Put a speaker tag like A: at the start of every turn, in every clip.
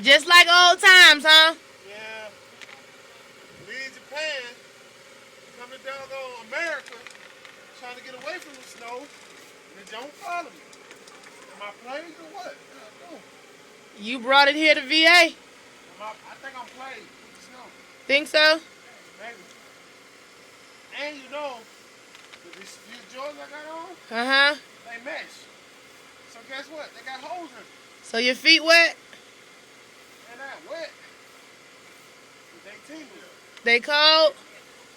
A: Just like old times, huh?
B: Yeah. Leave Japan, come to doggone America, trying to get away from the snow, and they don't follow me. Am I plagued or what? I don't know.
A: You brought it here to VA.
B: I think I'm plagued with the snow.
A: Think so?
B: Maybe. And you know, these Jordans I got on,
A: Uh-huh.
B: they mesh. So guess what? They got holes in them.
A: So your feet wet?
B: They're not wet. But they tingle.
A: They cold?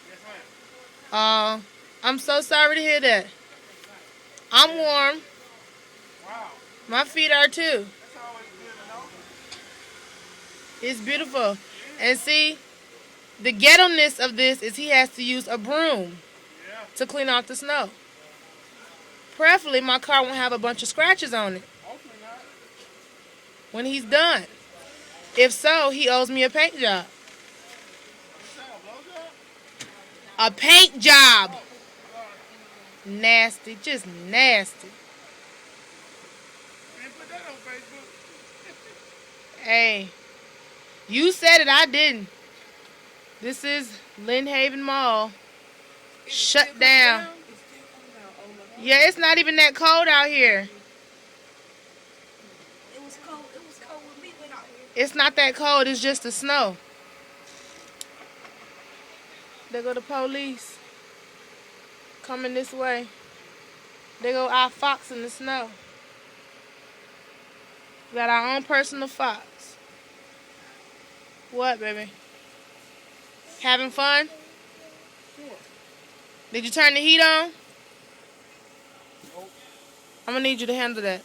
B: Yes, ma'am.
A: I'm so sorry to hear that. I'm warm.
B: Wow.
A: My feet are too.
B: That's always good to know.
A: It's beautiful. And see, the ghetto-ness of this is he has to use a broom
B: Yeah.
A: to clean off the snow. Preferably, my car won't have a bunch of scratches on it
B: Hopefully not.
A: when he's done. If so, he owes me a paint job.
B: What's that? A blowjob?
A: A paint job!
B: Oh, sorry.
A: Nasty. Just nasty.
B: You didn't put that on Facebook.
A: Hey, you said it, I didn't. This is Lynn Haven Mall. Shut down. Yeah, it's not even that cold out here.
C: It was cold. It was cold when we went out here.
A: It's not that cold, it's just the snow. There go the police. Coming this way. There go our fox in the snow. We got our own personal fox. What, baby? Having fun?
B: Sure.
A: Did you turn the heat on?
B: Nope.
A: I'm gonna need you to handle that.